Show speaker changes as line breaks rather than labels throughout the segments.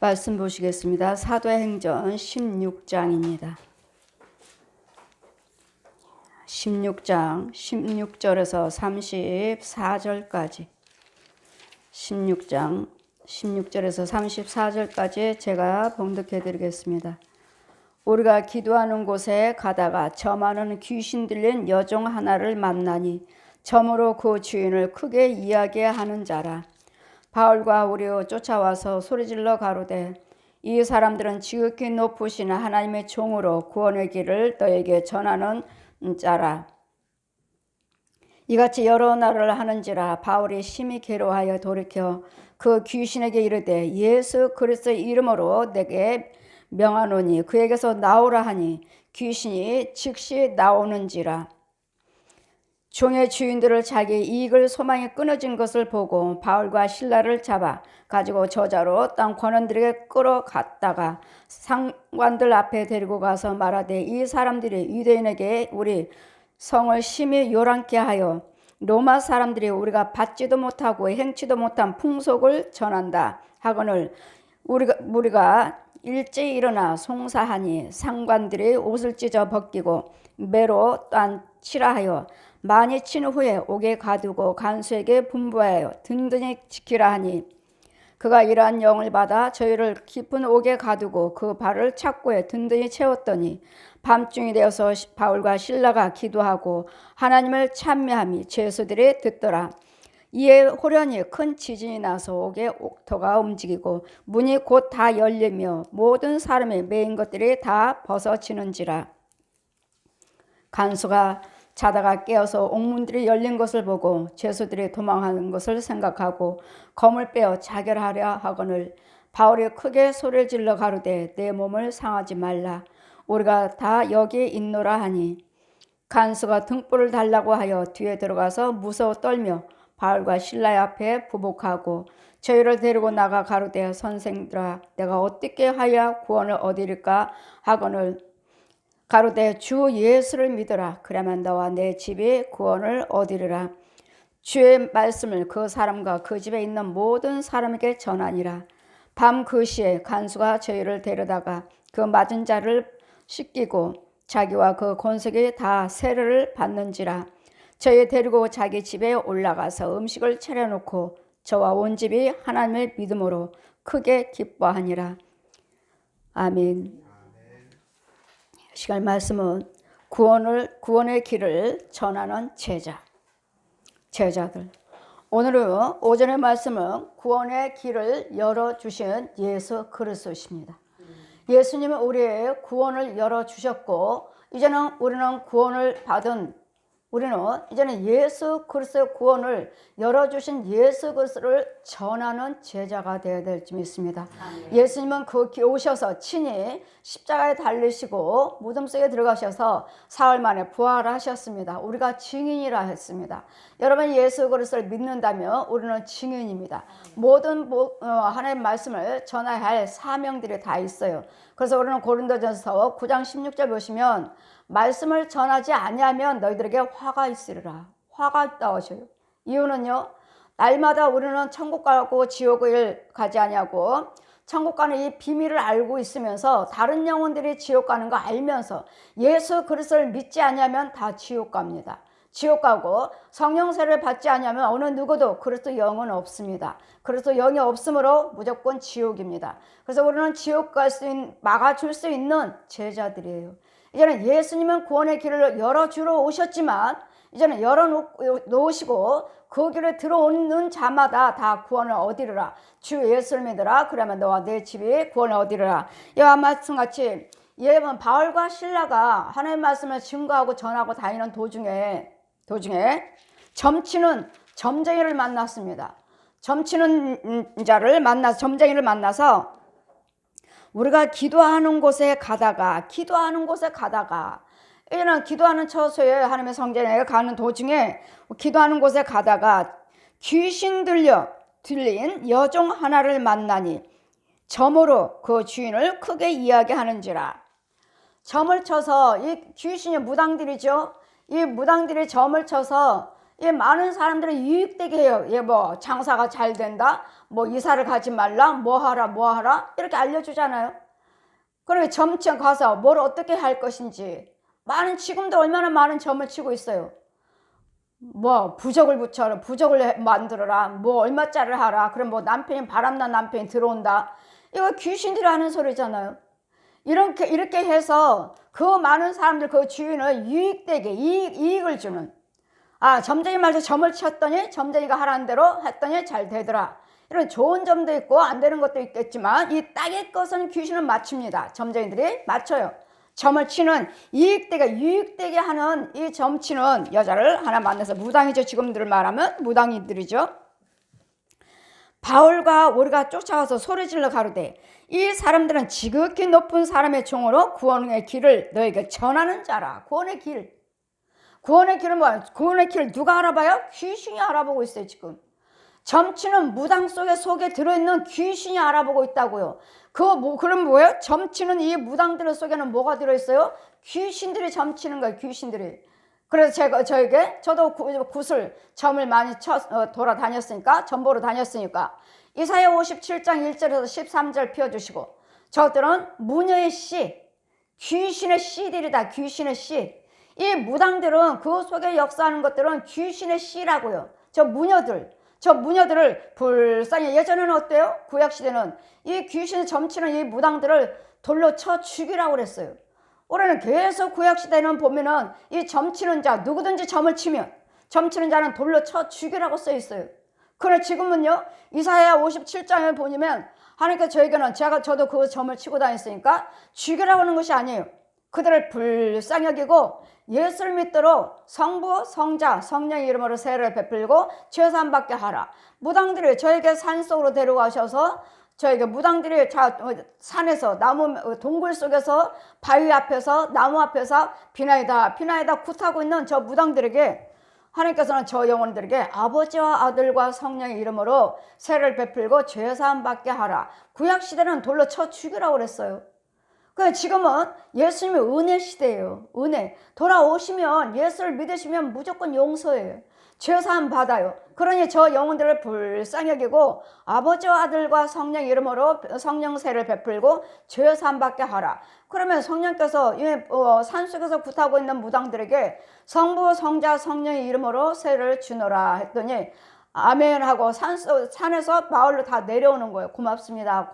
말씀 보시겠습니다. 사도행전 16장입니다. 16장 16절에서 34절까지 16장 16절에서 34절까지 제가 봉독해 드리겠습니다. 우리가 기도하는 곳에 가다가 점하는 귀신 들린 여종 하나를 만나니 점으로 그 주인을 크게 이야기하는 자라. 바울과 우리로 쫓아와서 소리질러 가로되 이 사람들은 지극히 높으신 하나님의 종으로 구원의 길을 너에게 전하는 자라. 이같이 여러 날을 하는지라. 바울이 심히 괴로워하여 돌이켜 그 귀신에게 이르되 예수 그리스도의 이름으로 내게 명하노니 그에게서 나오라 하니 귀신이 즉시 나오는지라. 종의 주인들을 자기 이익을 소망에 끊어진 것을 보고 바울과 실라를 잡아 가지고 저자로 땅 관원들에게 끌어갔다가 상관들 앞에 데리고 가서 말하되 이 사람들이 유대인에게 우리 성을 심히 요란케 하여 로마 사람들이 우리가 받지도 못하고 행치도 못한 풍속을 전한다 하거늘 우리가 일찍 일어나 송사하니 상관들이 옷을 찢어 벗기고 매로 또한 치라 하여 많이 친 후에 옥에 가두고 간수에게 분부하여 든든히 지키라 하니 그가 이러한 영을 받아 저희를 깊은 옥에 가두고 그 발을 착고에 든든히 채웠더니 밤중이 되어서 바울과 실라가 기도하고 하나님을 찬미함이 죄수들이 듣더라. 이에 호련히 큰 지진이 나서 옥의 옥토가 움직이고 문이 곧 다 열리며 모든 사람의 매인 것들이 다 벗어지는지라. 간수가 자다가 깨어서 옥문들이 열린 것을 보고 죄수들이 도망하는 것을 생각하고 검을 빼어 자결하려 하거늘 바울이 크게 소리를 질러 가로되 내 몸을 상하지 말라. 우리가 다 여기에 있노라 하니 간수가 등불을 달라고 하여 뒤에 들어가서 무서워 떨며 바울과 실라의 앞에 부복하고 저희를 데리고 나가 가로되 선생들아 내가 어떻게 하여 구원을 얻으리까 하거늘 가로되 주 예수를 믿어라. 그러면 너와 내 집이 구원을 얻으리라. 주의 말씀을 그 사람과 그 집에 있는 모든 사람에게 전하니라. 밤 그 시에 간수가 저희를 데려다가 그 맞은 자를 씻기고 자기와 그 권속이 다 세례를 받는지라. 저희 데리고 자기 집에 올라가서 음식을 차려놓고 저와 온 집이 하나님을 믿음으로 크게 기뻐하니라. 아멘. 시간 말씀은 구원의 길을 전하는 제자들. 오늘은 오전의 말씀은 구원의 길을 열어주신 예수 그리스도십니다. 예수님은 우리의 구원을 열어주셨고 이제는 우리는 구원을 받은 이제는 예수 그리스도의 구원을 열어주신 예수 그리스도를 전하는 제자가 되어야 될 줄 믿습니다. 예수님은 오셔서 친히 십자가에 달리시고 무덤 속에 들어가셔서 사흘 만에 부활하셨습니다. 우리가 증인이라 했습니다. 여러분 예수 그리스도를 믿는다면 우리는 증인입니다. 모든 하나님의 말씀을 전해야 할 사명들이 다 있어요. 그래서 우리는 고린도전서 9장 16절 보시면 말씀을 전하지 아니하면 너희들에게 화가 있으리라. 화가 있다 하셔요. 이유는요. 날마다 우리는 천국 가고 지옥을 가지 아니하고 천국 가는 이 비밀을 알고 있으면서 다른 영혼들이 지옥 가는 거 알면서 예수 그리스도를 믿지 아니하면 다 지옥 갑니다. 지옥 가고 성령 세례를 받지 않으면 어느 누구도 그리스도 영은 없습니다. 그리스도 영이 없으므로 무조건 지옥입니다. 그래서 우리는 지옥 막아줄 수 있는 제자들이에요. 이제는 예수님은 구원의 길을 열어주러 오셨지만 이제는 열어놓으시고 그 길에 들어오는 자마다 다 구원을 얻으리라. 주 예수를 믿으라. 그러면 너와 내 집이 구원을 얻으리라. 이와 말씀같이 여러분 바울과 실라가 하나님의 말씀을 증거하고 전하고 다니는 도중에 점치는 점쟁이를 만났습니다. 점치는 점쟁이를 만나서 우리가 기도하는 곳에 가다가 이제는 기도하는 처소에 하나님의 성전에 가는 도중에 기도하는 곳에 가다가 귀신 들린 여종 하나를 만나니 점으로 그 주인을 크게 이야기하는지라. 점을 쳐서 이 귀신이 무당들이죠. 이 무당들이 점을 쳐서 이 많은 사람들이 유익되게 해요. 예, 뭐 장사가 잘 된다, 뭐 이사를 가지 말라, 뭐 하라 이렇게 알려주잖아요. 그러니까 점치에 가서 뭘 어떻게 할 것인지 지금도 얼마나 많은 점을 치고 있어요. 뭐 부적을 붙여라, 부적을 만들어라, 뭐 얼마짜리를 하라. 그럼 뭐 남편이 바람난 남편이 들어온다. 이거 귀신들이 하는 소리잖아요. 이렇게 해서 그 많은 사람들 그 주인을 유익되게 이익을 주는, 점쟁이 말해서 점을 쳤더니 점쟁이가 하라는 대로 했더니 잘 되더라. 이런 좋은 점도 있고 안 되는 것도 있겠지만 이 딱의 것은 귀신은 맞춥니다. 점쟁이들이 맞춰요. 점을 치는 유익되게 하는 이 점치는 여자를 하나 만나서 무당이죠. 지금들 말하면 무당이들이죠. 바울과 우리가 쫓아가서 소리질러 가로되 이 사람들은 지극히 높은 사람의 종으로 구원의 길을 너에게 전하는 자라. 구원의 길은 뭐야? 구원의 길을 누가 알아봐요? 귀신이 알아보고 있어요. 지금 점치는 무당 속에 들어있는 귀신이 알아보고 있다고요. 그럼 뭐예요? 점치는 이 무당들 속에는 뭐가 들어있어요? 귀신들이 점치는 거예요. 귀신들이. 그래서 저도 굿을 점을 많이 돌아다녔으니까, 점보러 다녔으니까 이사야 57장 1절에서 13절 펴주시고, 저들은 무녀의 씨, 귀신의 씨들이다. 귀신의 씨. 이 무당들은 그 속에 역사하는 것들은 귀신의 씨라고요. 저 무녀들을 불쌍히, 예전에는 어때요? 구약시대는 이 귀신을 점치는 이 무당들을 돌로 쳐 죽이라고 그랬어요. 올해는 계속 구약시대는 보면은 이 점치는 자, 누구든지 점을 치면 점치는 자는 돌로 쳐 죽이라고 써 있어요. 그러나 지금은요, 이사야 57장에 보면 하나님께서 저에게는 저도 그 점을 치고 다녔으니까 죽이라고 하는 것이 아니에요. 그들을 불쌍히 여기고 예수를 믿도록 성부, 성자, 성령의 이름으로 세례를 베풀고 죄사함 받게 하라. 무당들이 저에게 산속으로 데려가셔서 저에게 무당들이 산에서 동굴 속에서 바위 앞에서 나무 앞에서 비나이다 굿하고 있는 저 무당들에게 하나님께서는 저 영혼들에게 아버지와 아들과 성령의 이름으로 세례를 베풀고 죄사함 받게 하라. 구약시대는 돌로 쳐 죽이라고 그랬어요. 지금은 예수님의 은혜 시대예요. 은혜. 돌아오시면 예수를 믿으시면 무조건 용서해요. 죄사함 받아요. 그러니 저 영혼들을 불쌍히 여기고 아버지와 아들과 성령 이름으로 성령 세를 베풀고 죄사함 받게 하라. 그러면 성령께서 산속에서 굿하고 있는 무당들에게 성부, 성자, 성령의 이름으로 세를 주노라 했더니 아멘 하고 산에서 마을로 다 내려오는 거예요. 고맙습니다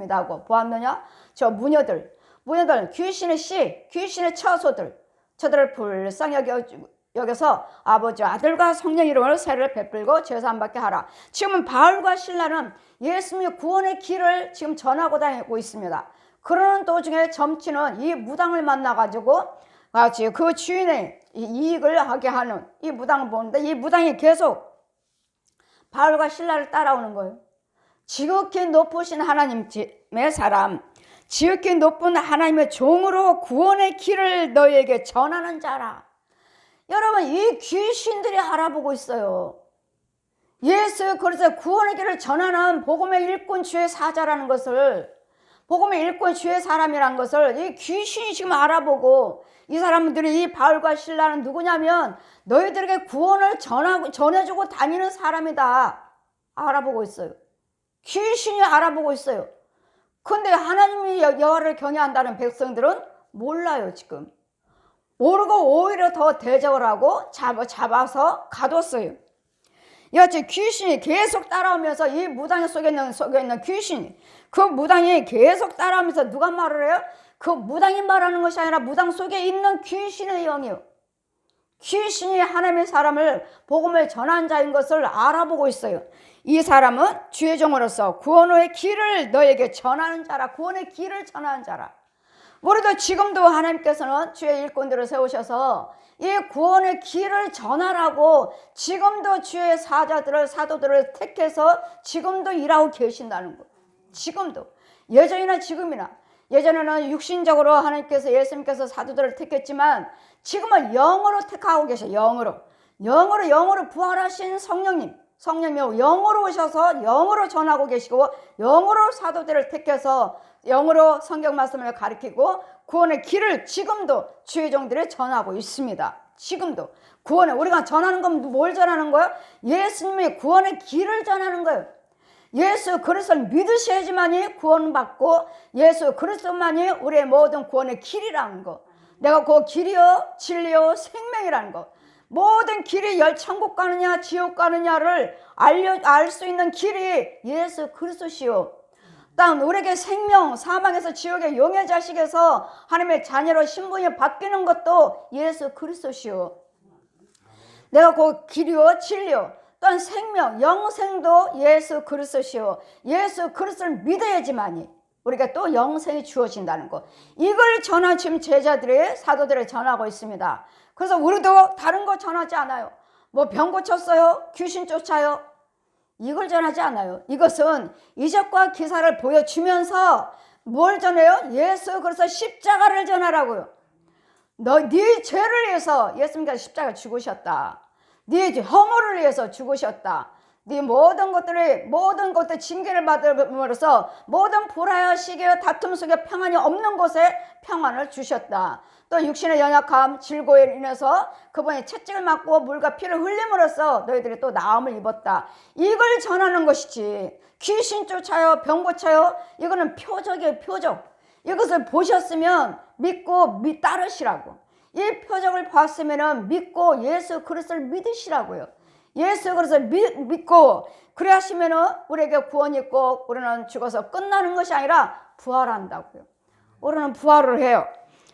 하고 보았느냐? 저 무녀들 귀신의 씨, 귀신의 처소들, 저들을 불쌍히 여겨서 아버지와 아들과 성령 이름으로 세례를 베풀고 죄사함 받게 하라. 지금은 바울과 실라는 예수님의 구원의 길을 지금 전하고 다니고 있습니다. 그러는 도중에 점치는 이 무당을 만나가지고 같이 그 주인의 이익을 하게 하는 이 무당을 보는데, 이 무당이 계속 바울과 실라를 따라오는 거예요. 지극히 높으신 하나님의 사람, 지극히 높은 하나님의 종으로 구원의 길을 너희에게 전하는 자라. 여러분, 이 귀신들이 알아보고 있어요. 그래서 구원의 길을 전하는 복음의 일꾼 주의 사자라는 것을, 복음의 일꾼 주의 사람이라는 것을 이 귀신이 지금 알아보고, 이 사람들이 이 바울과 실라는 누구냐면 너희들에게 구원을 전해주고 다니는 사람이다. 알아보고 있어요. 귀신이 알아보고 있어요. 근데 하나님이 여호와를 경외한다는 백성들은 몰라요. 지금 모르고 오히려 더 대적을 하고 잡아서 가뒀어요. 이같이 귀신이 계속 따라오면서 이 무당에 속에 있는 귀신이, 그 무당이 계속 따라오면서 누가 말을 해요? 그 무당이 말하는 것이 아니라 무당 속에 있는 귀신의 영이요. 귀신이 하나님의 사람을 복음을 전한 자인 것을 알아보고 있어요. 이 사람은 주의 종으로서 구원의 길을 너에게 전하는 자라. 구원의 길을 전하는 자라. 우리도 지금도 하나님께서는 주의 일꾼들을 세우셔서 이 구원의 길을 전하라고 지금도 주의 사도들을 택해서 지금도 일하고 계신다는 거예요. 지금도. 예전이나 지금이나. 예전에는 육신적으로 하나님께서, 예수님께서 사도들을 택했지만 지금은 영으로 택하고 계셔요. 영으로 부활하신 성령님이 영으로 오셔서 영으로 전하고 계시고, 영으로 사도들을 택해서 영으로 성경 말씀을 가르치고 구원의 길을 지금도 주의 종들이 전하고 있습니다. 지금도 구원에 우리가 전하는 건 뭘 전하는 거예요? 예수님의 구원의 길을 전하는 거예요. 예수 그리스도를 믿으셔야지만이 구원받고 예수 그리스도만이 우리의 모든 구원의 길이라는 거. 내가 그 길이요 진리요 생명이라는 거. 모든 길이 천국 가느냐 지옥 가느냐를 알 수 있는 길이 예수 그리스도시요. 땅 우리에게 생명 사망에서 지옥의 용의 자식에서 하나님의 자녀로 신분이 바뀌는 것도 예수 그리스도시요. 내가 그 길이요 진리요 또한 생명 영생도 예수 그리스도시요. 예수 그리스도를 믿어야지만이 우리가 또 영생이 주어진다는 거. 이걸 전한 지금 제자들이 사도들이 전하고 있습니다. 그래서 우리도 다른 거 전하지 않아요. 뭐 병 고쳤어요? 귀신 쫓아요? 이걸 전하지 않아요. 이것은 이적과 기사를 보여주면서 뭘 전해요? 예수 그리스도 십자가를 전하라고요. 네 죄를 위해서 예수님께서 십자가를 죽으셨다. 네 허물을 위해서 죽으셨다. 네 모든 것들 징계를 받음으로써 모든 불화와 시기와 다툼 속에 평안이 없는 곳에 평안을 주셨다. 또 육신의 연약함, 질고에 인해서 그분이 채찍을 맞고 물과 피를 흘림으로써 너희들이 또 나음을 입었다. 이걸 전하는 것이지. 귀신 쫓아요, 병 고쳐요. 이거는 표적이에요, 표적. 이것을 보셨으면 믿고 따르시라고. 이 표적을 봤으면 믿고 예수 그리스도를 믿으시라고요. 예수 그리스도를 믿고 그래 하시면 우리에게 구원이 있고 우리는 죽어서 끝나는 것이 아니라 부활한다고요. 우리는 부활을 해요.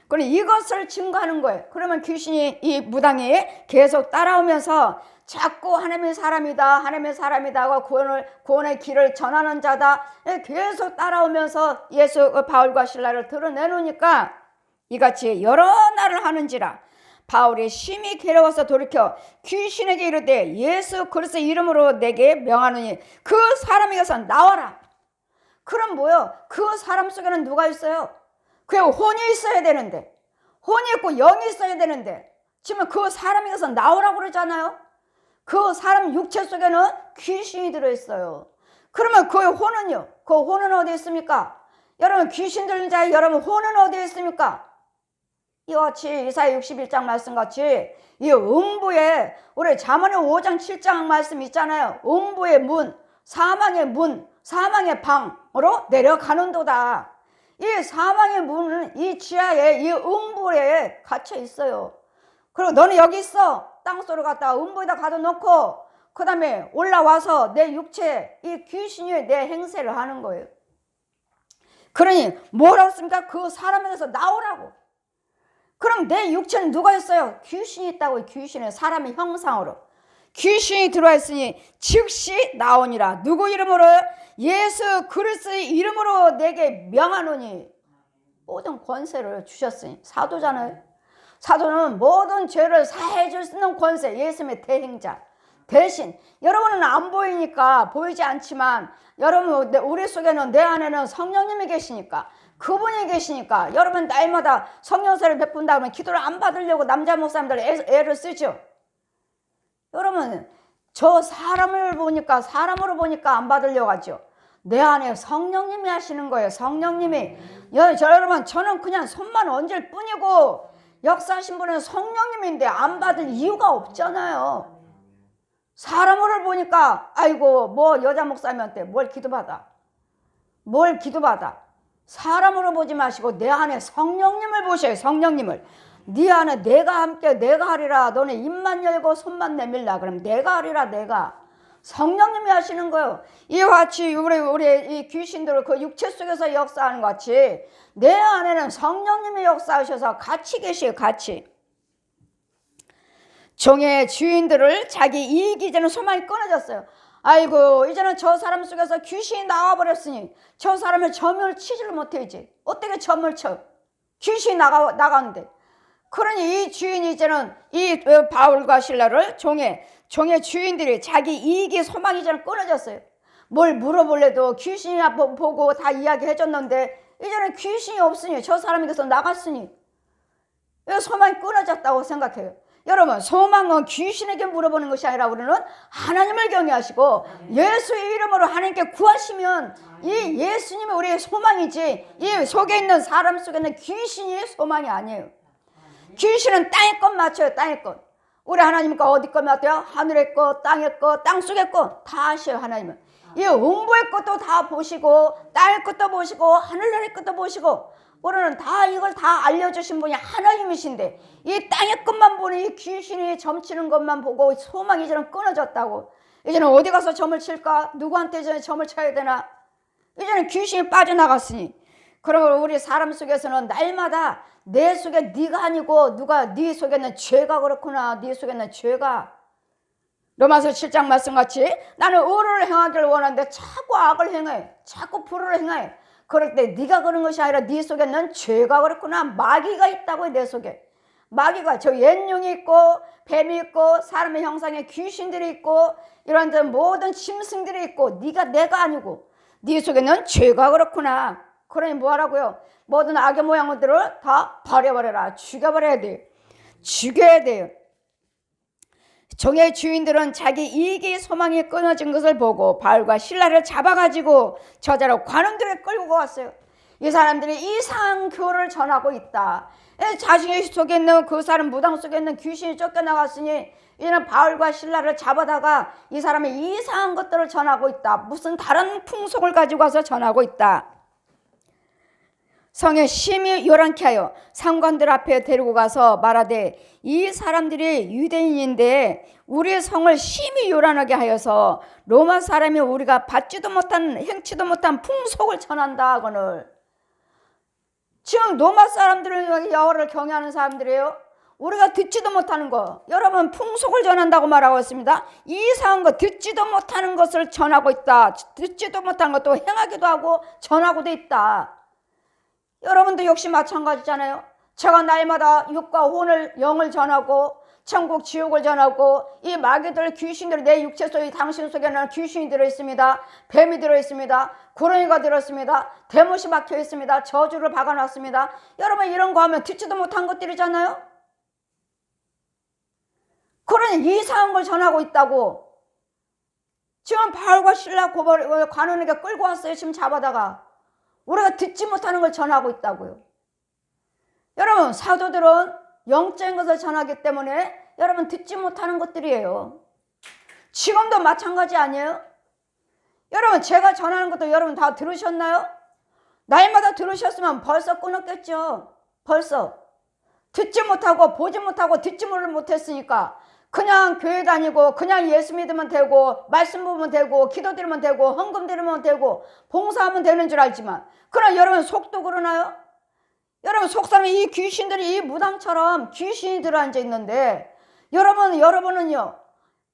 그럼 이것을 증거하는 거예요. 그러면 귀신이 이 무당이 계속 따라오면서 자꾸 하나님의 사람이다 하나님의 사람이다 하고 구원의 길을 전하는 자다 계속 따라오면서 바울과 실라를 드러내놓으니까 이같이 여러 날을 하는지라 바울이 심히 괴로워서 돌이켜 귀신에게 이르되 예수 그리스도 이름으로 내게 명하노니 그 사람이 가서 나와라. 그럼 뭐요? 그 사람 속에는 누가 있어요? 그게 혼이 있어야 되는데 혼이 있고 영이 있어야 되는데 지금 그 사람이 가서 나오라고 그러잖아요. 그 사람 육체 속에는 귀신이 들어있어요. 그러면 그 혼은요? 그 혼은 어디 있습니까? 여러분 귀신 들린 자의 여러분 혼은 어디에 있습니까? 이와 같이 이사야 61장 말씀같이 이 음부에 우리 잠언의 5장 7장 말씀 있잖아요. 음부의 문, 사망의 방으로 내려가는도다. 이 사망의 문은 이 지하에 이 음부에 갇혀 있어요. 그리고 너는 여기 있어. 땅속으로 갔다가 음부에다 가둬놓고 그 다음에 올라와서 내 육체 이 귀신이 내 행세를 하는 거예요. 그러니 뭐라고 했습니까? 그 사람에게서 나오라고. 그럼 내 육체는 누가 있어요? 귀신이 있다고. 귀신은 사람의 형상으로 귀신이 들어와 있으니 즉시 나오니라. 누구 이름으로? 예수 그리스도의 이름으로 내게 명하노니. 모든 권세를 주셨으니. 사도잖아요. 사도는 모든 죄를 사해 줄 수 있는 권세, 예수님의 대행자. 대신 여러분은 안 보이니까 보이지 않지만 여러분 우리 속에는 내 안에는 성령님이 계시니까 그분이 계시니까 여러분 날마다 성령세를 베푼다 그러면 기도를 안 받으려고 남자 목사님들 애를 쓰죠. 여러분 저 사람으로 보니까 안 받으려고 하죠. 내 안에 성령님이 하시는 거예요. 성령님이. 여러분 저는 그냥 손만 얹을 뿐이고 역사하신 분은 성령님인데 안 받을 이유가 없잖아요. 사람으로 보니까 아이고 뭐 여자 목사님한테 뭘 기도받아. 사람으로 보지 마시고 내 안에 성령님을 보셔요. 성령님을. 네 안에 내가 함께 내가 하리라. 너네 입만 열고 손만 내밀라. 그럼 내가 하리라. 내가. 성령님이 하시는 거예요. 이와 같이 우리 이 귀신들을 그 육체 속에서 역사하는 것 같이 내 안에는 성령님이 역사하셔서 같이 계시요. 같이. 종의 주인들을 자기 이익이 이제는 소망이 끊어졌어요. 아이고 이제는 저 사람 속에서 귀신이 나와버렸으니 저 사람을 점을 치지를 못해야지. 어떻게 점을 쳐? 귀신이 나가는데. 그러니 이 주인이 이제는 이 바울과 실라를 종의 주인들이 자기 이익이 소망이 이제는 끊어졌어요. 뭘 물어볼래도 귀신이 보고 다 이야기해줬는데 이제는 귀신이 없으니 저 사람이 계속 나갔으니 소망이 끊어졌다고 생각해요. 여러분 소망은 귀신에게 물어보는 것이 아니라 우리는 하나님을 경외하시고 예수의 이름으로 하나님께 구하시면 이 예수님이 우리의 소망이지 이 속에 있는 사람 속에 있는 귀신이 소망이 아니에요. 귀신은 땅의 것 맞춰요. 땅의 것. 우리 하나님과 어디 것 맞아요? 하늘의 것, 땅의 것, 땅속의 것 다 아셔요. 하나님은 이 음부의 것도 다 보시고 땅의 것도 보시고 하늘나라의 것도 보시고 우리는 다 이걸 다 알려주신 분이 하나님이신데 이 땅의 것만 보니 이 귀신이 점치는 것만 보고 소망이 이제는 끊어졌다고. 이제는 어디 가서 점을 칠까? 누구한테 이제 점을 쳐야 되나? 이제는 귀신이 빠져나갔으니. 그러면 우리 사람 속에서는 날마다 내 속에 네가 아니고 누가 네 속에 있는 죄가 그렇구나. 네 속에 있는 죄가. 로마서 7장 말씀같이 나는 의를 행하기를 원하는데 자꾸 악을 행해. 자꾸 불을 행해. 그럴 때 네가 그런 것이 아니라 네 속에 있는 죄가 그렇구나. 마귀가 있다고요. 내 속에. 마귀가 저 옛룡이 있고 뱀이 있고 사람의 형상의 귀신들이 있고 이런 모든 짐승들이 있고 네가 내가 아니고 네 속에 있는 죄가 그렇구나. 그러니 뭐하라고요? 모든 악의 모양들을 다 버려버려라. 죽여버려야 돼요. 죽여야 돼요. 종의 주인들은 자기 이익이 소망이 끊어진 것을 보고 바울과 실라를 잡아가지고 저자로 관원들을 끌고 갔어요. 이 사람들이 이상한 교를 전하고 있다. 자신의 속에 있는 그 사람 무당 속에 있는 귀신이 쫓겨나갔으니 이는 바울과 실라를 잡아다가 이 사람의 이상한 것들을 전하고 있다. 무슨 다른 풍속을 가지고 와서 전하고 있다. 성에 심히 요란케 하여 상관들 앞에 데리고 가서 말하되 이 사람들이 유대인인데 우리의 성을 심히 요란하게 하여서 로마 사람이 우리가 받지도 못한 행치도 못한 풍속을 전한다 하거늘. 지금 로마 사람들은 여호와를 경외하는 사람들이에요. 우리가 듣지도 못하는 거 여러분 풍속을 전한다고 말하고 있습니다. 이상한 거 듣지도 못하는 것을 전하고 있다. 듣지도 못한 것도 행하기도 하고 전하고도 있다. 여러분도 역시 마찬가지잖아요. 제가 날마다 육과 혼을 영을 전하고 천국 지옥을 전하고 이 마귀들 귀신들 내 육체 속에 당신 속에는 귀신이 들어있습니다. 뱀이 들어있습니다. 구렁이가 들어있습니다. 대못이 박혀 있습니다. 저주를 박아놨습니다. 여러분 이런 거 하면 듣지도 못한 것들이잖아요. 그러니 이상한 걸 전하고 있다고. 지금 바울과 실라 관원에게 끌고 왔어요. 지금 잡아다가. 우리가 듣지 못하는 걸 전하고 있다고요. 여러분 사도들은 영적인 것을 전하기 때문에 여러분 듣지 못하는 것들이에요. 지금도 마찬가지 아니에요? 여러분 제가 전하는 것도 여러분 다 들으셨나요? 날마다 들으셨으면 벌써 끊었겠죠. 벌써 듣지 못하고 보지 못하고 듣지 못했으니까 그냥 교회 다니고 그냥 예수 믿으면 되고 말씀 보면 되고 기도 드리면 되고 헌금 드리면 되고 봉사하면 되는 줄 알지만 그러나 여러분 속도 그러나요? 여러분 속사람이 이 귀신들이 이 무당처럼 귀신이 들어앉아 있는데 여러분은요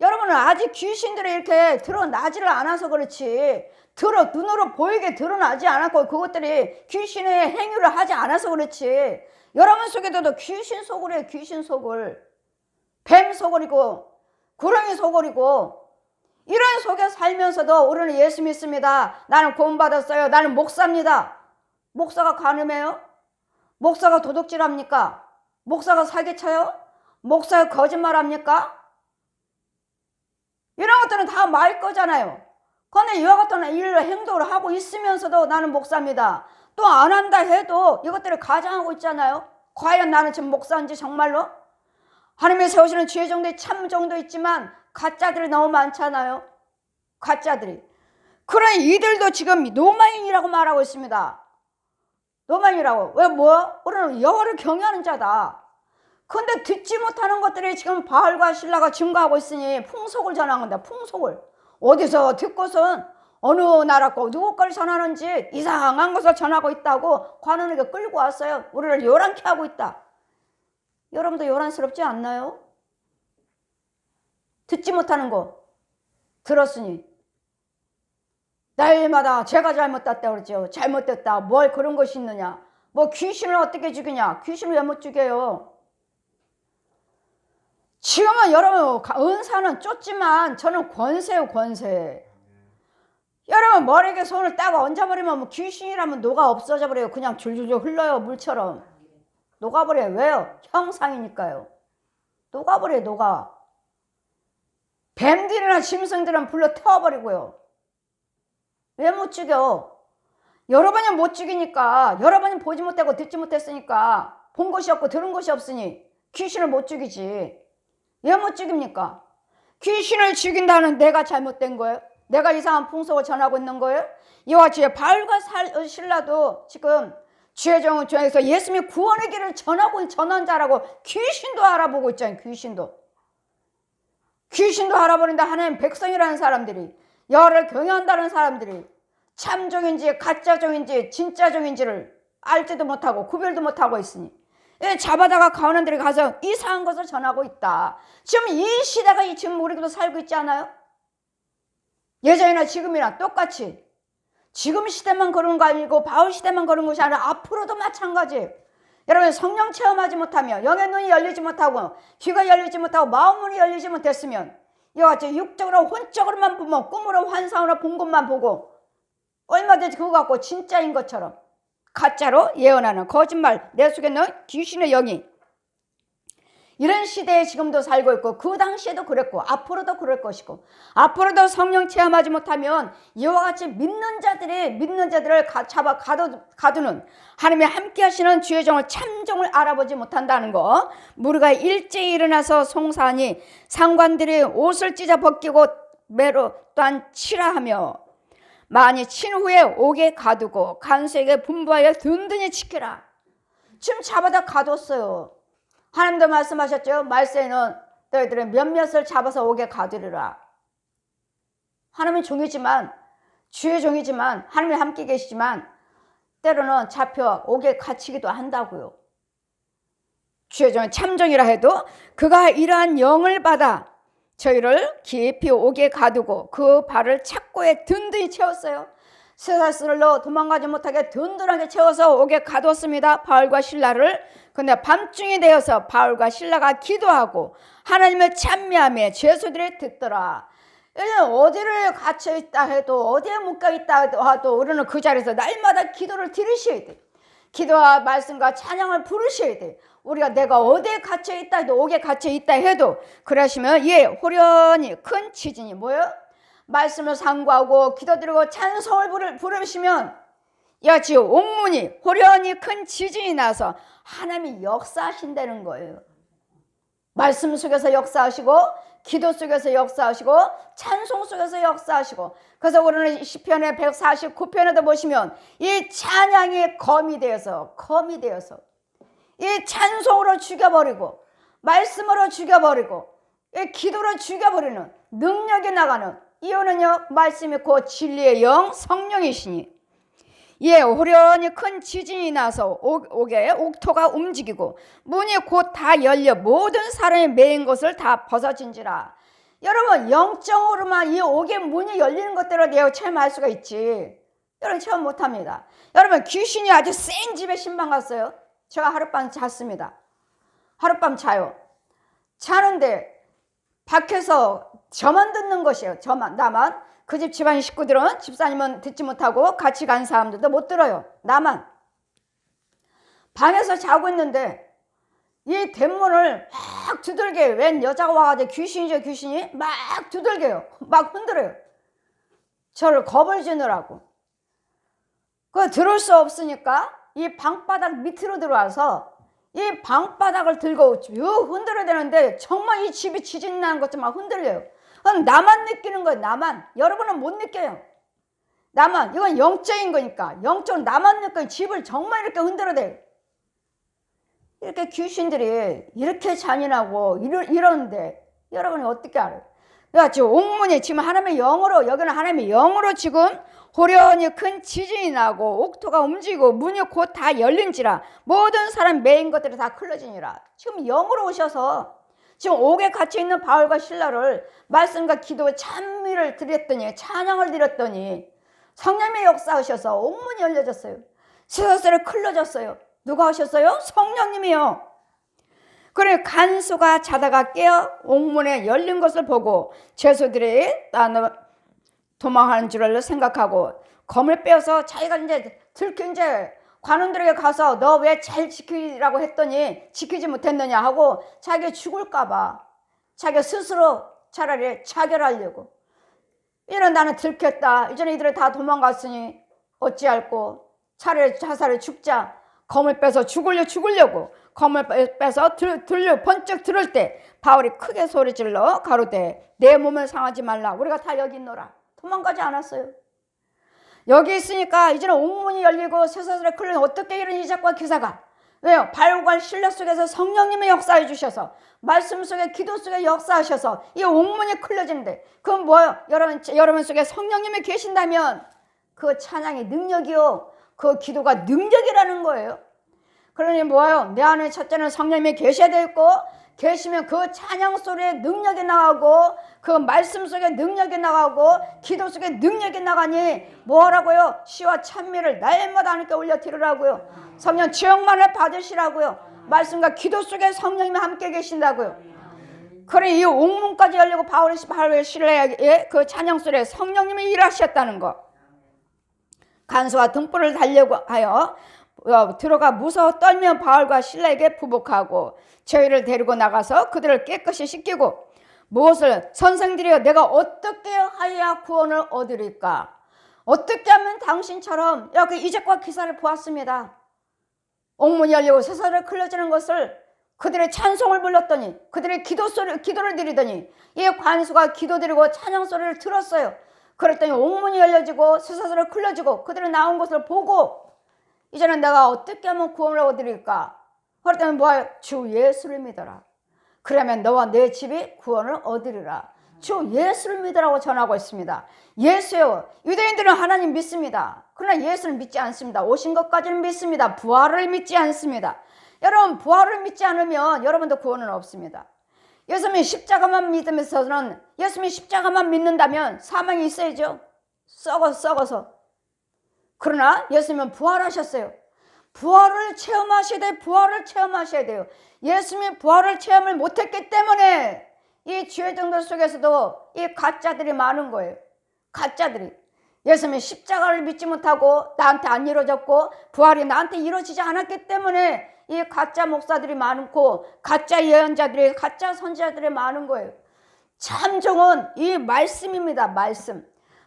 여러분은 아직 귀신들이 이렇게 드러나지를 않아서 그렇지 눈으로 보이게 드러나지 않았고 그것들이 귀신의 행위를 하지 않아서 그렇지 여러분 속에도 귀신 속을 해요. 귀신 속을. 뱀 속을이고 구렁이 속을이고 이런 속에 살면서도 우리는 예수 믿습니다. 나는 구원받았어요. 나는 목사입니다. 목사가 간음해요? 목사가 도둑질합니까? 목사가 사기쳐요? 목사가 거짓말합니까? 이런 것들은 다 말 거잖아요. 그런데 이와 같은 일을 행동을 하고 있으면서도 나는 목사입니다. 또 안 한다 해도 이것들을 가장하고 있잖아요. 과연 나는 지금 목사인지 정말로? 하나님이 세우시는 지혜 정도의 참 정도 있지만 가짜들이 너무 많잖아요. 가짜들이. 그러니 이들도 지금 노마인이라고 말하고 있습니다. 노마인이라고. 왜 우리는 여호와를 경외하는 자다. 근데 듣지 못하는 것들이 지금 바울과 실라가 증거하고 있으니 풍속을 전한 건다. 풍속을. 어디서 듣고선 어느 나라 거 누구 걸 전하는지 이상한 것을 전하고 있다고 관원에게 끌고 왔어요. 우리를 요란케 하고 있다. 여러분도 요란스럽지 않나요? 듣지 못하는 거 들었으니 날마다 제가 잘못됐다 그러죠. 잘못됐다. 뭘 그런 것이 있느냐. 뭐 귀신을 어떻게 죽이냐. 귀신을 왜 못 죽여요. 지금은 여러분 은사는 쫓지만 저는 권세요. 권세. 여러분 머리에 손을 딱 얹어버리면 뭐 귀신이라면 녹아 없어져 버려요. 그냥 줄줄줄 흘러요. 물처럼. 녹아버려요. 왜요? 형상이니까요. 녹아버려요. 녹아. 뱀들이나 짐승들은 불러 태워버리고요. 왜 못 죽여? 여러분이 못 죽이니까 여러분이 보지 못하고 듣지 못했으니까 본 것이 없고 들은 것이 없으니 귀신을 못 죽이지. 왜 못 죽입니까? 귀신을 죽인다는 내가 잘못된 거예요? 내가 이상한 풍속을 전하고 있는 거예요? 이와 같이 바울과 실라도 지금 주의 종을 통해서 예수님의 구원의 길을 전한 자라고 귀신도 알아보고 있잖아요. 귀신도 알아보는데 하나님 백성이라는 사람들이, 여를 경외한다는 사람들이 참 종인지 가짜 종인지 진짜 종인지를 알지도 못하고 구별도 못하고 있으니 잡아다가 가원들이 가서 이상한 것을 전하고 있다. 지금 이 시대가 지금 우리도 살고 있지 않아요? 예전이나 지금이나 똑같이. 지금 시대만 그런 거 아니고 바울 시대만 그런 것이 아니라 앞으로도 마찬가지예요. 여러분, 성령 체험하지 못하며 영의 눈이 열리지 못하고 귀가 열리지 못하고 마음문이 열리지 못했으면 이와 같이 육적으로 혼적으로만 보면 꿈으로 환상으로 본 것만 보고 얼마든지 그거 갖고 진짜인 것처럼 가짜로 예언하는 거짓말, 내 속에 있는 귀신의 영이 이런 시대에 지금도 살고 있고 그 당시에도 그랬고 앞으로도 그럴 것이고, 앞으로도 성령 체험하지 못하면 이와 같이 믿는 자들을 잡아 가두는 하나님의 함께 하시는 주의 종을 참종을 알아보지 못한다는 거. 무리가 일제히 일어나서 송사하니 상관들이 옷을 찢어 벗기고 매로 또한 치라하며 많이 친 후에 옥에 가두고 간수에게 분부하여 든든히 지키라. 지금 잡아다 가뒀어요. 하나님도 말씀하셨죠. 말세에는 너희들의 몇몇을 잡아서 옥에 가두리라. 하나님은 종이지만, 주의 종이지만, 하나님이 함께 계시지만 때로는 잡혀 옥에 갇히기도 한다고요. 주의 종은 참종이라 해도 그가 이러한 영을 받아 저희를 깊이 옥에 가두고 그 발을 착고에 든든히 채웠어요. 쇠사슬로 도망가지 못하게 든든하게 채워서 옥에 가뒀습니다. 바울과 실라를. 근데 밤중이 되어서 바울과 실라가 기도하고 하나님을 찬미하며 죄수들이 듣더라. 어디를 갇혀 있다 해도 어디에 묶여 있다 해도 우리는 그 자리에서 날마다 기도를 들으셔야 돼. 기도와 말씀과 찬양을 부르셔야 돼. 우리가 내가 어디에 갇혀 있다 해도 옥에 갇혀 있다 해도 그러시면 호련히 큰 지진이 뭐예요? 말씀을 상고하고 기도드리고 찬송을 부르시면 야지 옥문이 호련히 큰 지진이 나서 하나님이 역사하신다는 거예요. 말씀 속에서 역사하시고 기도 속에서 역사하시고 찬송 속에서 역사하시고. 그래서 우리는 시편의 149편에도 보시면 이 찬양이 검이 되어서 이 찬송으로 죽여버리고 말씀으로 죽여버리고 이 기도로 죽여버리는 능력이 나가는 이유는요, 말씀이 곧 진리의 영 성령이시니 호련히 큰 지진이 나서 옥에 옥토가 움직이고 문이 곧 다 열려 모든 사람이 매인 것을 다 벗어진지라. 여러분, 영적으로만 이 옥의 문이 열리는 것대로 내가 체험할 수가 있지. 여러분 체험 못합니다. 여러분, 귀신이 아주 센 집에 신방 갔어요. 제가 하룻밤 잤습니다. 하룻밤 자요. 자는데 밖에서 저만 듣는 것이에요. 나만. 그 집 집안 식구들은, 집사님은 듣지 못하고 같이 간 사람들도 못 들어요. 나만. 방에서 자고 있는데 이 대문을 막 두들겨요. 웬 여자가 와가지고 귀신이 막 두들겨요. 막 흔들어요. 저를 겁을 주느라고. 그거 들을 수 없으니까 이 방바닥 밑으로 들어와서 이 방바닥을 들고 쭉 흔들어야 되는데 정말 이 집이 지진 나는 것처럼 막 흔들려요. 그건 나만 느끼는 거예요. 나만. 여러분은 못 느껴요. 나만. 이건 영적인 거니까. 영적으로 나만 느껴요. 집을 정말 이렇게 흔들어대요. 이렇게 귀신들이 이렇게 잔인하고 이러는데 여러분이 어떻게 알아요? 그러니까 지금 옥문이 지금 하나님의 영으로, 여기는 하나님의 영으로 지금 호련히 큰 지진이 나고 옥토가 움직이고 문이 곧 다 열린지라 모든 사람 매인 것들이 다 흘러지니라. 지금 영으로 오셔서 지금 옥에 갇혀있는 바울과 실라를 말씀과 기도에 찬미를 드렸더니, 찬양을 드렸더니 성령의 역사하셔서 옥문이 열려졌어요. 쇠사슬이 흘러졌어요. 누가 하셨어요? 성령님이요. 그래, 간수가 자다가 깨어 옥문에 열린 것을 보고 죄수들이 도망하는 줄을 생각하고 검을 빼어서 자기가 이제 관원들에게 가서 너 왜 잘 지키라고 했더니 지키지 못했느냐 하고 자기 죽을까봐 자기 스스로 차라리 자결하려고. 이런 나는 들켰다. 이전에 이들이 다 도망갔으니 어찌할꼬. 차라리 자살을 죽자. 검을 빼서 죽으려고. 검을 빼서 들려 번쩍 들을 때 바울이 크게 소리질러 가로되 내 몸을 상하지 말라. 우리가 다 여기 있노라. 도망가지 않았어요. 여기 있으니까 이제는 옥문이 열리고 쇠사슬에 끌리는 어떻게 이런 이적과 기사가. 왜요? 바울과 실력 속에서 성령님의 역사해 주셔서 말씀 속에 기도 속에 역사하셔서 이 옥문이 클려지는데 그건 뭐예요? 여러분 속에 성령님이 계신다면 그 찬양의 능력이요, 그 기도가 능력이라는 거예요. 그러니 뭐예요? 내 안에 첫째는 성령님이 계셔야 되고, 계시면 그 찬양 소리에 능력이 나가고, 그 말씀 속에 능력이 나가고, 기도 속에 능력이 나가니 뭐라고요? 시와 찬미를 날마다 하나님께 올려 드리라고요. 성령 지역만을 받으시라고요. 말씀과 기도 속에 성령님이 함께 계신다고요. 그래, 이 옥문까지 열리고 바울의 신뢰의 그 찬양 소리에 성령님이 일하셨다는 거. 간수와 등불을 달려고 하여 들어가 무서워 떨며 바울과 실라에게 부복하고 저희를 데리고 나가서 그들을 깨끗이 씻기고 무엇을 선생들이여 내가 어떻게 하여야 구원을 얻으리까? 어떻게 하면 당신처럼 이렇게 이적과 기사를 보았습니다. 옥문이 열리고 쇠사슬이 흘려지는 것을 그들의 찬송을 불렀더니 그들의 기도를 드리더니 이 관수가 기도드리고 찬양 소리를 들었어요. 그랬더니 옥문이 열려지고 쇠사슬이 흘려지고 그들이 나온 것을 보고 이제는 내가 어떻게 하면 구원을 얻으릴까? 그랬더니 뭐예요? 주 예수를 믿어라. 그러면 너와 내 집이 구원을 얻으리라. 주 예수를 믿으라고 전하고 있습니다. 예수요. 유대인들은 하나님 믿습니다. 그러나 예수는 믿지 않습니다. 오신 것까지는 믿습니다. 부활을 믿지 않습니다. 여러분, 부활을 믿지 않으면 여러분도 구원은 없습니다. 예수님이 십자가만 믿으면서는 예수님이 십자가만 믿는다면 사망이 있어야죠. 썩어서. 그러나 예수님은 부활하셨어요. 부활을 체험하셔야 돼요. 예수님이 부활을 체험을 못했기 때문에 이 죄정들 속에서도 이 가짜들이 많은 거예요. 가짜들이. 예수님이 십자가를 믿지 못하고 나한테 안 이루어졌고 부활이 나한테 이루어지지 않았기 때문에 이 가짜 목사들이 많고 가짜 예언자들이 가짜 선지자들이 많은 거예요. 참종은 이 말씀입니다.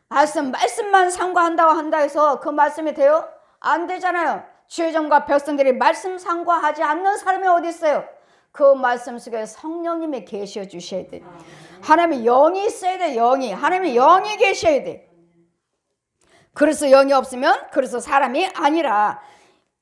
말씀만 상고한다고 한다 해서 그 말씀이 돼요? 안 되잖아요. 주의정과 백성들이 말씀 상고하지 않는 사람이 어디 있어요? 그 말씀 속에 성령님이 계셔 주셔야 돼요. 하나님의 영이 있어야 돼요. 하나님의 영이 계셔야 돼요. 그래서 영이 없으면 그래서 사람이 아니라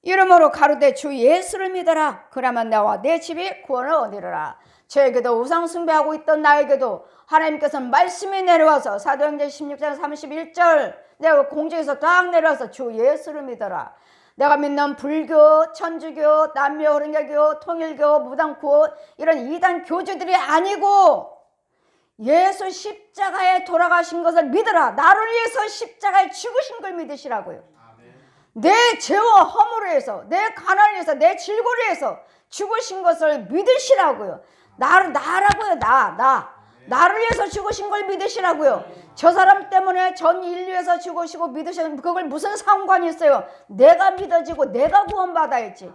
이름으로 가로되 주 예수를 믿어라. 그러면 나와 내 집이 구원을 얻으리라. 저에게도 우상 숭배하고 있던 나에게도 하나님께서는 말씀이 내려와서 사도행전 16장 31절 내가 공중에서 딱 내려와서 주 예수를 믿어라. 내가 믿는 불교, 천주교, 남묘 흐른교교, 통일교, 무당교 이런 이단 교주들이 아니고 예수 십자가에 돌아가신 것을 믿으라. 나를 위해서 십자가에 죽으신 걸 믿으시라고요. 내 죄와 허물을 위해서, 내 가난을 위해서, 내 질고를 위해서 죽으신 것을 믿으시라고요. 나라고요. 나를 위해서 죽으신 걸 믿으시라고요. 저 사람 때문에 전 인류에서 죽으시고 믿으시는 그걸 무슨 상관이 있어요? 내가 믿어지고 내가 구원받아야지.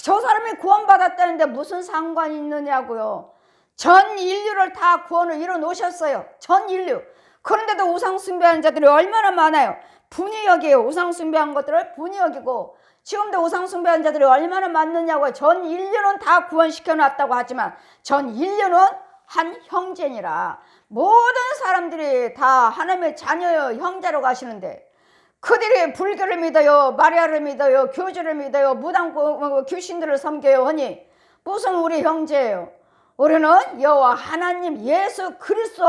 저 사람이 구원받았다는데 무슨 상관이 있느냐고요. 전 인류를 다 구원을 이뤄 놓으셨어요. 전 인류. 그런데도 우상 숭배하는 자들이 얼마나 많아요. 분이 여기에요. 우상 숭배한 것들을 분이 여기고 지금도 우상 숭배하는 자들이 얼마나 많느냐고요. 전 인류는 다 구원시켜 놨다고 하지만 전 인류는 한 형제니라. 모든 사람들이 다 하나님의 자녀요 형제로 가시는데 그들이 불교를 믿어요, 마리아를 믿어요, 교주를 믿어요, 무당 귀신들을 섬겨요 하니 무슨 우리 형제예요. 우리는 여호와 하나님 예수 그리스도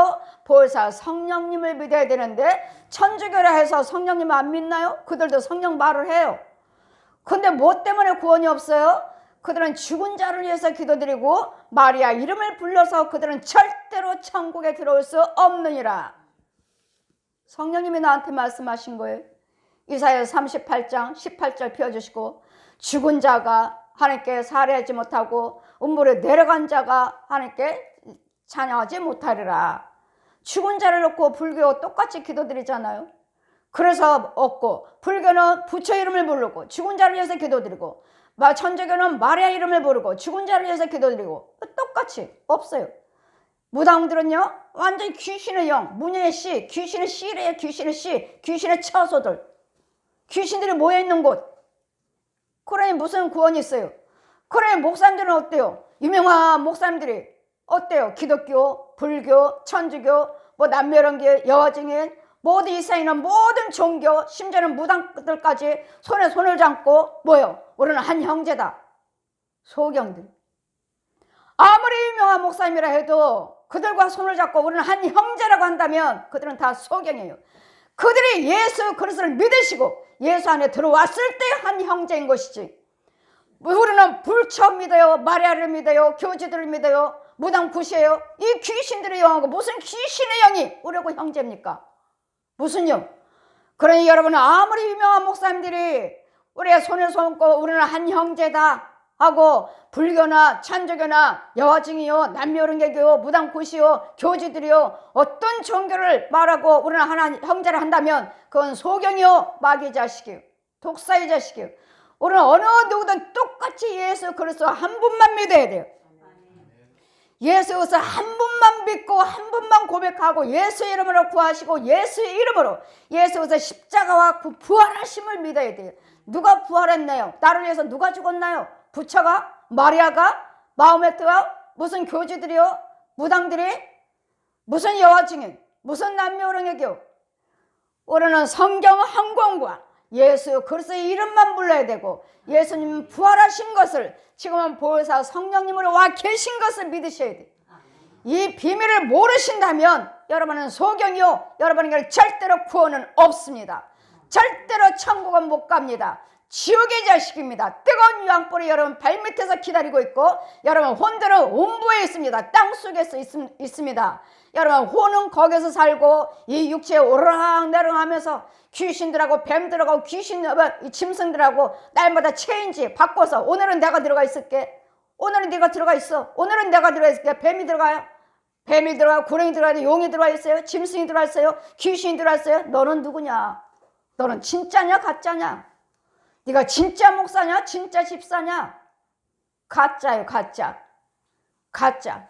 보혜사 성령님을 믿어야 되는데 천주교라 해서 성령님 안 믿나요? 그들도 성령 말을 해요. 근데 뭐 때문에 구원이 없어요? 그들은 죽은 자를 위해서 기도드리고 마리아 이름을 불러서 그들은 절대로 천국에 들어올 수 없느니라. 성령님이 나한테 말씀하신 거예요. 이사야 38장 18절 펴주시고 죽은 자가 하나님께 살해하지 못하고 음물에 내려간 자가 하나님께 찬양하지 못하리라. 죽은 자를 놓고 불교 똑같이 기도드리잖아요. 그래서 없고 불교는 부처 이름을 부르고 죽은 자를 위해서 기도드리고 천주교는 마리아 이름을 부르고 죽은 자를 위해서 기도드리고 똑같이 없어요. 무당들은요 완전히 귀신의 영, 문예의 씨, 귀신의 씨래요. 귀신의 씨, 귀신의 처소들, 귀신들이 모여있는 곳. 그러니 무슨 구원이 있어요? 그래, 목사님들은 어때요? 유명한 목사님들이 어때요? 기독교, 불교, 천주교, 뭐 남녀론계, 여증인, 모든 이스라엘은 모든 종교, 심지어는 무당들까지 손에 손을 잡고 뭐요? 우리는 한 형제다. 소경들. 아무리 유명한 목사님이라 해도 그들과 손을 잡고 우리는 한 형제라고 한다면 그들은 다 소경이에요. 그들이 예수 그리스도를 믿으시고 예수 안에 들어왔을 때 한 형제인 것이지. 우리는 불처 믿어요, 마리아를 믿어요, 교주들을 믿어요, 무당 굿이에요. 이 귀신들의 영하고 무슨 귀신의 영이 우리하고 형제입니까? 무슨 영? 그러니 여러분은 아무리 유명한 목사님들이 우리의 손에 손 얹고 우리는 한 형제다 하고 불교나 천주교나 여증이요, 남녀론계교요, 무당 굿이요, 교주들이요, 어떤 종교를 말하고 우리는 하나 형제를 한다면 그건 소경이요, 마귀 자식이요, 독사의 자식이요. 우리는 어느 누구든 똑같이 예수 그리스도 한 분만 믿어야 돼요. 예수 그리스도 한 분만 믿고 한 분만 고백하고 예수 이름으로 구하시고 예수의 이름으로 예수 그리스도 십자가와 그 부활하심을 믿어야 돼요. 누가 부활했나요? 나를 위해서 누가 죽었나요? 부처가? 마리아가? 마호메트가? 무슨 교주들이요? 무당들이? 무슨 여와 증인? 무슨 남녀론계교? 우리는 성경 한 권과 예수 그리스도의 이름만 불러야 되고 예수님 부활하신 것을 지금은 보혜사 성령님으로 와 계신 것을 믿으셔야 돼요. 이 비밀을 모르신다면 여러분은 소경이요, 여러분에게 절대로 구원은 없습니다. 절대로 천국은 못 갑니다. 지옥의 자식입니다. 뜨거운 유황불이 여러분 발밑에서 기다리고 있고 여러분 혼들은 음부에 있습니다. 땅속에서 있습니다. 여러분 혼은 거기서 살고 이 육체에 오르락내리락하면서 귀신들하고 뱀들하고 짐승들하고 날마다 체인지 바꿔서 오늘은 내가 들어가 있을게, 오늘은 네가 들어가 있어, 오늘은 내가 들어가 있을게. 뱀이 들어가요? 뱀이 들어가요? 구렁이 들어가요? 용이 들어가 있어요? 짐승이 들어가 있어요? 귀신이 들어가 있어요? 너는 누구냐? 너는 진짜냐 가짜냐? 네가 진짜 목사냐 진짜 집사냐? 가짜요, 가짜. 가짜.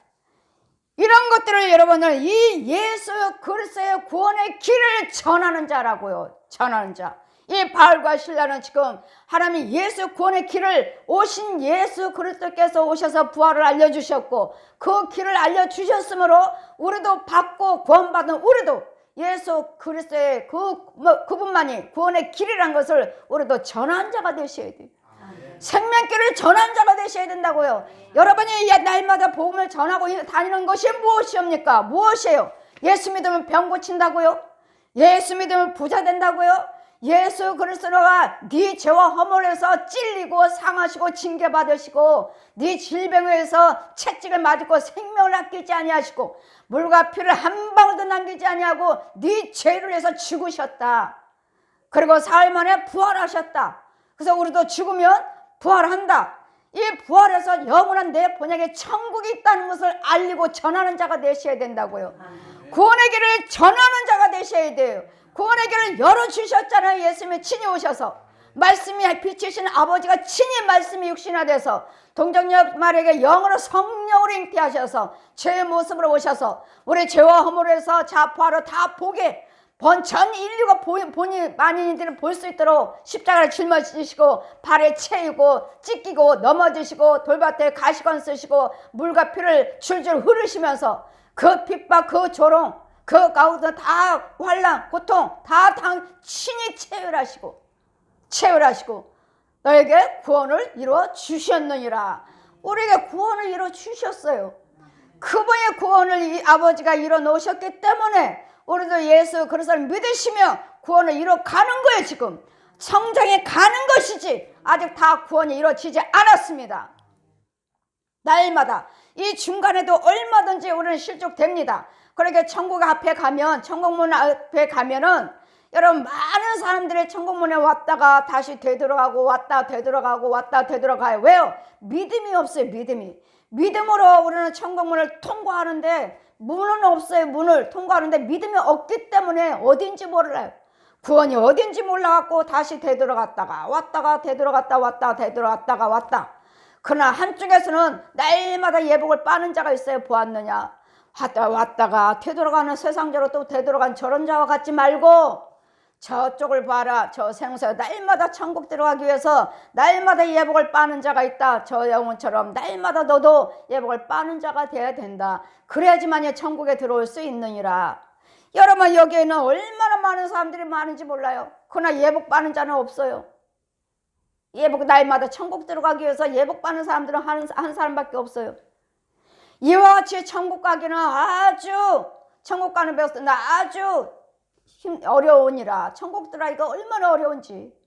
이런 것들을 여러분을 이 예수 그리스도의 구원의 길을 전하는 자라고요. 전하는 자. 이 바울과 실라는 지금 하나님이 예수 구원의 길을 오신 예수 그리스도께서 오셔서 부활을 알려주셨고 그 길을 알려주셨으므로 우리도 받고 구원받은 우리도 예수 그리스도의 그분만이 구원의 길이란 것을 우리도 전한 자가 되셔야 돼요. 생명길을 전한 자가 되셔야 된다고요. 여러분이 날마다 복음을 전하고 다니는 것이 무엇이옵니까? 무엇이에요? 예수 믿으면 병 고친다고요? 예수 믿으면 부자 된다고요? 예수 그리스도가 네 죄와 허물에서 찔리고 상하시고 징계받으시고 네 질병에서 채찍을 맞고 생명을 아끼지 아니하시고 물과 피를 한 방울도 남기지 아니하고 네 죄를 위해서 죽으셨다. 그리고 사흘 만에 부활하셨다. 그래서 우리도 죽으면 부활한다. 이 부활해서 영원한 내 본향에 천국이 있다는 것을 알리고 전하는 자가 되셔야 된다고요. 구원의 길을 전하는 자가 되셔야 돼요. 구원의 길을 열어주셨잖아요. 예수님이 친히 오셔서 말씀이 빛이신 아버지가 친히 말씀이 육신화돼서 동정녀 마리아에게 영으로 성령으로 잉태하셔서 죄의 모습으로 오셔서 우리 죄와 허물에서 자포하러 다 보게 전 인류가 본인 만인들을 볼 수 있도록 십자가를 짊어지시고 발에 채이고 찢기고 넘어지시고 돌밭에 가시관 쓰시고 물과 피를 줄줄 흐르시면서 그 핍박 그 조롱 그 가운데 다 환난 고통 다 친히 체휼하시고 너에게 구원을 이루어 주셨느니라. 우리에게 구원을 이루어 주셨어요. 그분의 구원을 이 아버지가 이루어 놓으셨기 때문에 우리도 예수 그리스도를 믿으시며 구원을 이루어 가는 거예요. 지금 성장해 가는 것이지 아직 다 구원이 이루어지지 않았습니다. 날마다 이 중간에도 얼마든지 우리는 실족됩니다. 그러니까 천국 앞에 가면 천국문 앞에 가면은 여러분 많은 사람들이 천국문에 왔다가 다시 되돌아가고 왔다 되돌아가고 왔다 되돌아가요. 왜요? 믿음이 없어요. 믿음으로 우리는 천국문을 통과하는데 문은 없어요. 문을 통과하는데 믿음이 없기 때문에 어딘지 몰라요. 구원이 어딘지 몰라갖고 다시 되돌아갔다가 왔다가 되돌아갔다 왔다 되돌아갔다가 왔다. 그러나 한쪽에서는 날마다 예복을 빠는 자가 있어요. 보았느냐? 왔다가 되돌아가는 세상적으로 또 되돌아간 저런 자와 같지 말고 저쪽을 봐라. 저 생서 날마다 천국 들어가기 위해서 날마다 예복을 빠는 자가 있다. 저 영혼처럼 날마다 너도 예복을 빠는 자가 돼야 된다. 그래야지만이 천국에 들어올 수 있느니라. 여러분, 여기에는 얼마나 많은 사람들이 많은지 몰라요. 그러나 예복 빠는 자는 없어요. 예복, 날마다 천국 들어가기 위해서 예복 빠는 사람들은 한 사람밖에 없어요. 이와 같이 천국 가기는 천국 가는 배웠어. 나 아주 어려우니라. 천국 들어가기가 얼마나 어려운지.